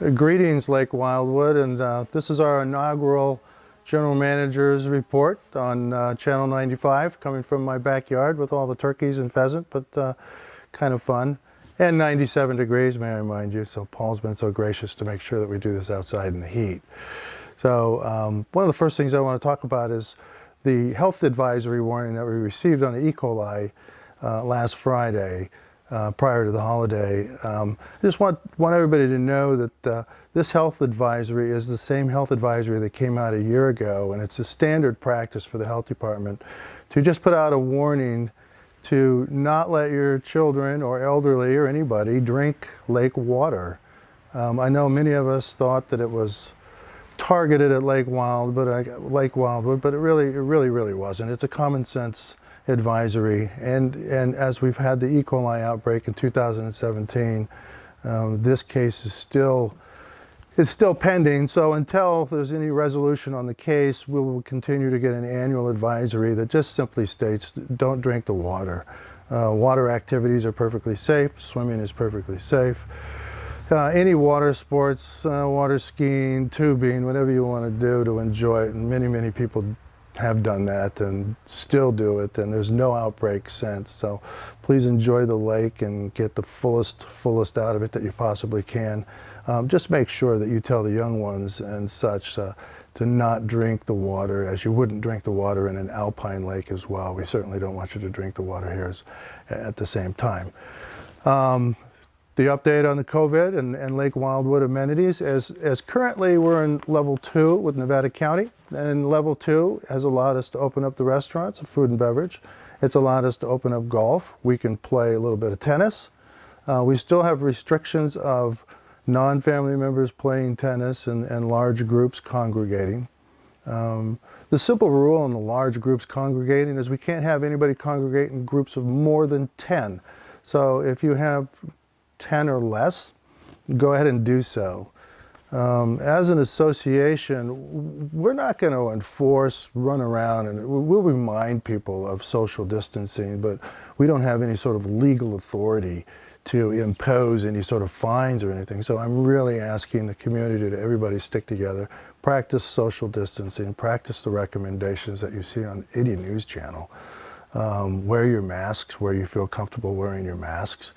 Greetings, Lake Wildwood, and this is our inaugural General Manager's report on Channel 95, coming from my backyard with all the turkeys and pheasant, but kind of fun. And 97 degrees, may I remind you, so Paul's been so gracious to make sure that we do this outside in the heat. So one of the first things I want to talk about is the health advisory warning that we received on the E. coli last Friday. Prior to the holiday. I just want everybody to know that this health advisory is the same health advisory that came out a year ago, and it's a standard practice for the health department to just put out a warning to not let your children or elderly or anybody drink lake water. I know many of us thought that it was targeted at Lake Wildwood, but it really wasn't. It's a common sense advisory, and as we've had the E. coli outbreak in 2017, this case is still pending. So until there's any resolution on the case, we will continue to get an annual advisory that just simply states don't drink the water. Water activities are perfectly safe. Swimming is perfectly safe. Any water sports, water skiing, tubing, whatever you want to do to enjoy it, and many people have done that and still do it, and there's no outbreak since. So please enjoy the lake and get the fullest out of it that you possibly can. Just make sure that you tell the young ones and such to not drink the water as you wouldn't drink the water in an alpine lake as well. We certainly don't want you to drink the water here at the same time. The update on the COVID and Lake Wildwood amenities, as currently we're in level 2 with Nevada County, and level 2 has allowed us to open up the restaurants and food and beverage. It's allowed us to open up golf. We can play a little bit of tennis. We still have restrictions of non-family members playing tennis and large groups congregating. The simple rule on the large groups congregating is we can't have anybody congregate in groups of more than 10. So if you have 10 or less, go ahead and do so. As an association, we're not going to run around, and we'll remind people of social distancing, but we don't have any sort of legal authority to impose any sort of fines or anything. So I'm really asking the community to everybody stick together, practice social distancing, practice the recommendations that you see on any news channel. Wear your masks where you feel comfortable wearing your masks.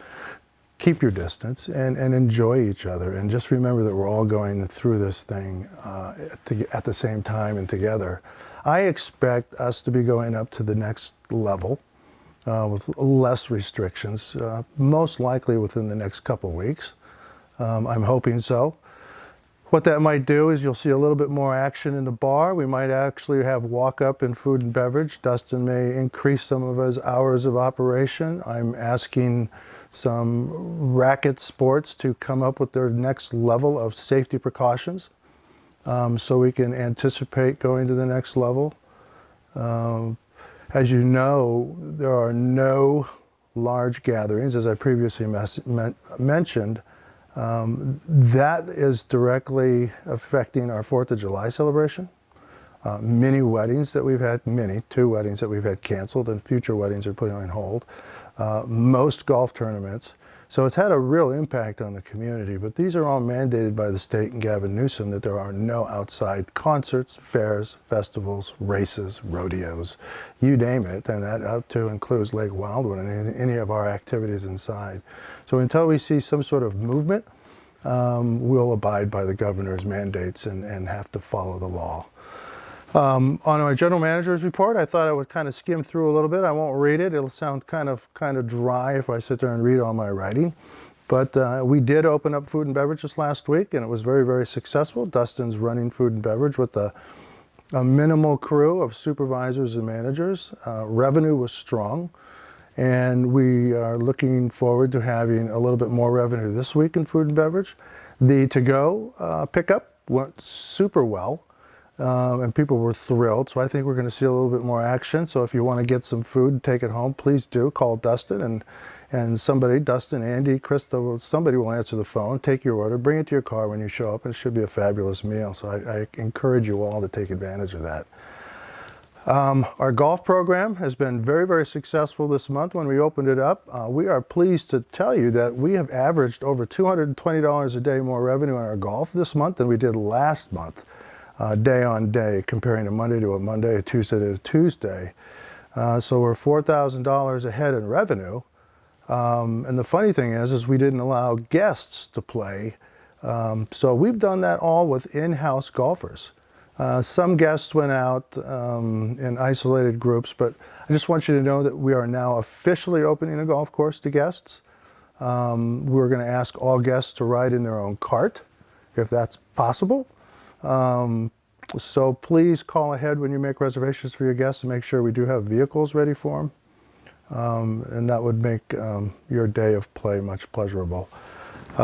Keep your distance and enjoy each other, and just remember that we're all going through this thing at the same time and together. I expect us to be going up to the next level with less restrictions, most likely within the next couple weeks. I'm hoping so. What that might do is you'll see a little bit more action in the bar. We might actually have walk-up in food and beverage. Dustin may increase some of his hours of operation. I'm asking some racket sports to come up with their next level of safety precautions so we can anticipate going to the next level. As you know, there are no large gatherings, as I previously mentioned. That is directly affecting our 4th of July celebration. Many weddings that we've had, 2 weddings that we've had canceled, and future weddings are putting on hold. Most golf tournaments. So it's had a real impact on the community, but these are all mandated by the state and Gavin Newsom, that there are no outside concerts, fairs, festivals, races, rodeos, you name it, and that up to includes Lake Wildwood and any of our activities inside. So until we see some sort of movement, we'll abide by the governor's mandates and have to follow the law. On our general manager's report, I thought I would kind of skim through a little bit. I won't read it. It'll sound kind of dry if I sit there and read all my writing. But we did open up food and beverages last week, and it was very successful. Dustin's running food and beverage with a minimal crew of supervisors and managers. Revenue was strong, and we are looking forward to having a little bit more revenue this week in food and beverage. The to-go pickup went super well. And people were thrilled, so I think we're going to see a little bit more action. So if you want to get some food and take it home, please do. Call Dustin, and somebody, Dustin, Andy, Krista, somebody will answer the phone, take your order, bring it to your car when you show up, and it should be a fabulous meal. So I encourage you all to take advantage of that. Our golf program has been very, very successful this month when we opened it up. We are pleased to tell you that we have averaged over $220 a day more revenue on our golf this month than we did last month, day on day, comparing a Monday to a Monday, a Tuesday to a Tuesday. So we're $4,000 ahead in revenue. And the funny thing is we didn't allow guests to play. So we've done that all with in-house golfers. Some guests went out in isolated groups, but I just want you to know that we are now officially opening the golf course to guests. We're going to ask all guests to ride in their own cart, if that's possible. So please call ahead when you make reservations for your guests and make sure we do have vehicles ready for them. And that would make your day of play much pleasurable.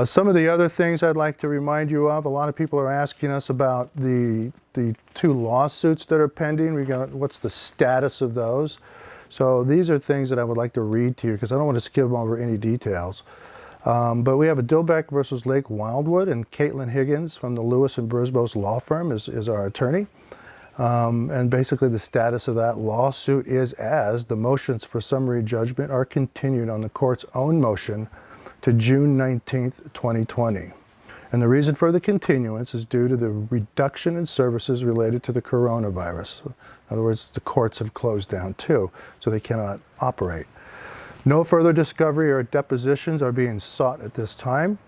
Some of the other things I'd like to remind you of, a lot of people are asking us about the two lawsuits that are pending. What's the status of those? So these are things that I would like to read to you because I don't want to skip over any details. But we have a Dilbeck versus Lake Wildwood, and Caitlin Higgins from the Lewis and Brisbos law firm is our attorney. And basically the status of that lawsuit is as the motions for summary judgment are continued on the court's own motion to June 19th, 2020. And the reason for the continuance is due to the reduction in services related to the coronavirus. In other words, the courts have closed down too, so they cannot operate. No further discovery or depositions are being sought at this time,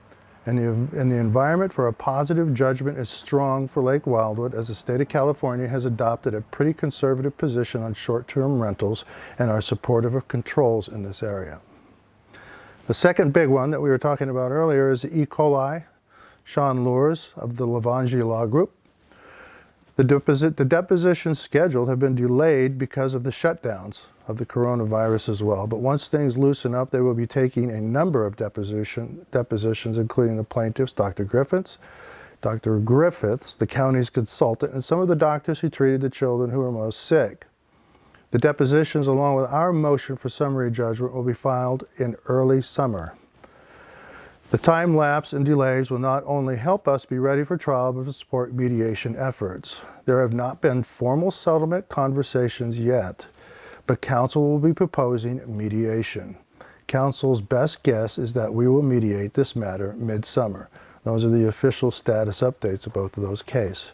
and the environment for a positive judgment is strong for Lake Wildwood, as the state of California has adopted a pretty conservative position on short-term rentals and are supportive of controls in this area. The second big one that we were talking about earlier is the E. coli, Sean Lures of the Lavangie Law Group. The depositions scheduled have been delayed because of the shutdowns of the coronavirus as well. But once things loosen up, they will be taking a number of depositions, including the plaintiffs, Dr. Griffiths, the county's consultant, and some of the doctors who treated the children who were most sick. The depositions, along with our motion for summary judgment, will be filed in early summer. The time lapse and delays will not only help us be ready for trial, but support mediation efforts. There have not been formal settlement conversations yet, but counsel will be proposing mediation. Counsel's best guess is that we will mediate this matter midsummer. Those are the official status updates of both of those cases.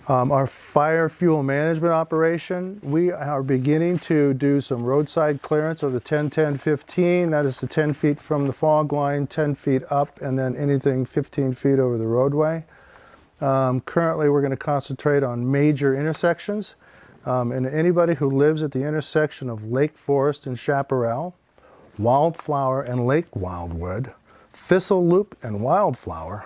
Our fire fuel management operation, we are beginning to do some roadside clearance of the 10-10-15. That is the 10 feet from the fog line, 10 feet up, and then anything 15 feet over the roadway. Currently, we're going to concentrate on major intersections. And anybody who lives at the intersection of Lake Forest and Chaparral, Wildflower and Lake Wildwood, Thistle Loop and Wildflower,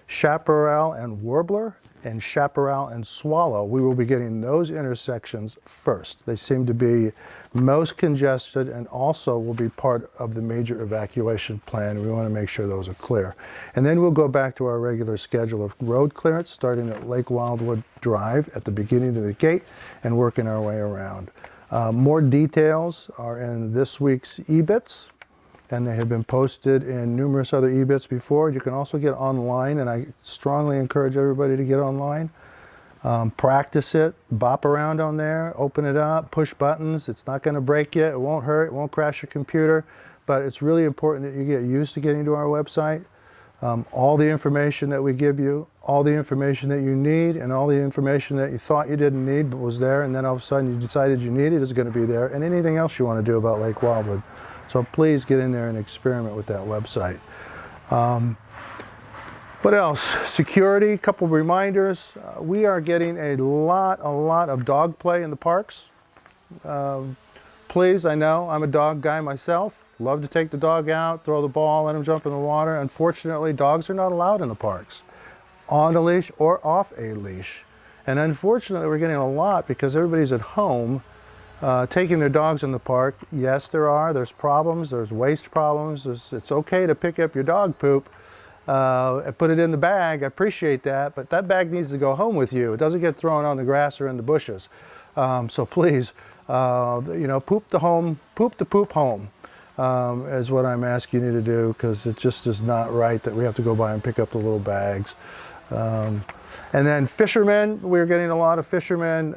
Chaparral and Warbler, and Chaparral and Swallow, we will be getting those intersections first. They seem to be most congested and also will be part of the major evacuation plan. We want to make sure those are clear. And then we'll go back to our regular schedule of road clearance, starting at Lake Wildwood Drive at the beginning of the gate and working our way around. More details are in this week's EBITs, and they have been posted in numerous other EBITs before. You can also get online, and I strongly encourage everybody to get online. Practice it, bop around on there, open it up, push buttons. It's not going to break you, it won't hurt, it won't crash your computer, but it's really important that you get used to getting to our website. All the information that we give you, all the information that you need, and all the information that you thought you didn't need but was there, and then all of a sudden you decided you need it, is going to be there, and anything else you want to do about Lake Wildwood. So please get in there and experiment with that website. What else? Security, a couple reminders. We are getting a lot of dog play in the parks. Please, I know, I'm a dog guy myself. Love to take the dog out, throw the ball, let him jump in the water. Unfortunately, dogs are not allowed in the parks, on a leash or off a leash. And unfortunately, we're getting a lot because everybody's at home taking their dogs in the park. Yes, there's problems, there's waste problems. It's okay to pick up your dog poop and put it in the bag. I appreciate that, but that bag needs to go home with you. It doesn't get thrown on the grass or in the bushes. So please, poop the poop home. is what I'm asking you to do, because it just is not right that we have to go by and pick up the little bags. And then fishermen, we're getting a lot of fishermen,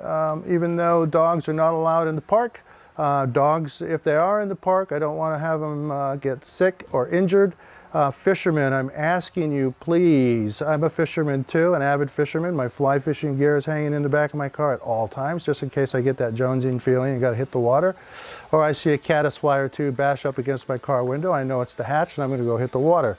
even though dogs are not allowed in the park. Dogs, if they are in the park, I don't want to have them get sick or injured. Fishermen, I'm asking you, please. I'm a fisherman too, an avid fisherman. My fly fishing gear is hanging in the back of my car at all times, just in case I get that jonesing feeling and got to hit the water. Or I see a caddisfly or two bash up against my car window. I know it's the hatch and I'm going to go hit the water.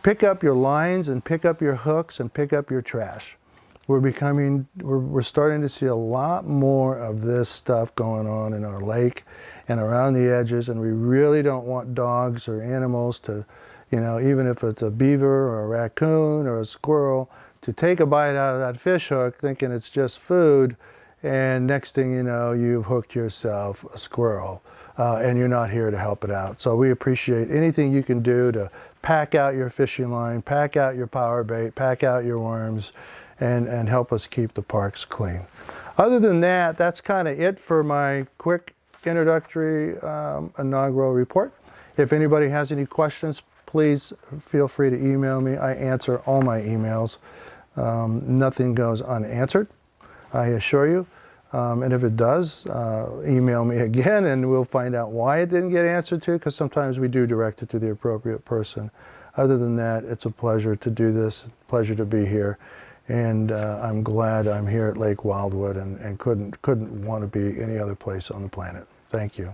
Pick up your lines and pick up your hooks and pick up your trash. We're starting to see a lot more of this stuff going on in our lake and around the edges, and we really don't want dogs or animals to, you know, even if it's a beaver or a raccoon or a squirrel, to take a bite out of that fish hook thinking it's just food, and next thing you know, you've hooked yourself a squirrel, and you're not here to help it out. So we appreciate anything you can do to pack out your fishing line, pack out your power bait, pack out your worms, and help us keep the parks clean. Other than that, that's kind of it for my quick introductory inaugural report. If anybody has any questions, please feel free to email me. I answer all my emails. Nothing goes unanswered, I assure you. And if it does, email me again and we'll find out why it didn't get answered to, because sometimes we do direct it to the appropriate person. Other than that, it's a pleasure to do this, pleasure to be here. And I'm glad I'm here at Lake Wildwood and couldn't want to be any other place on the planet. Thank you.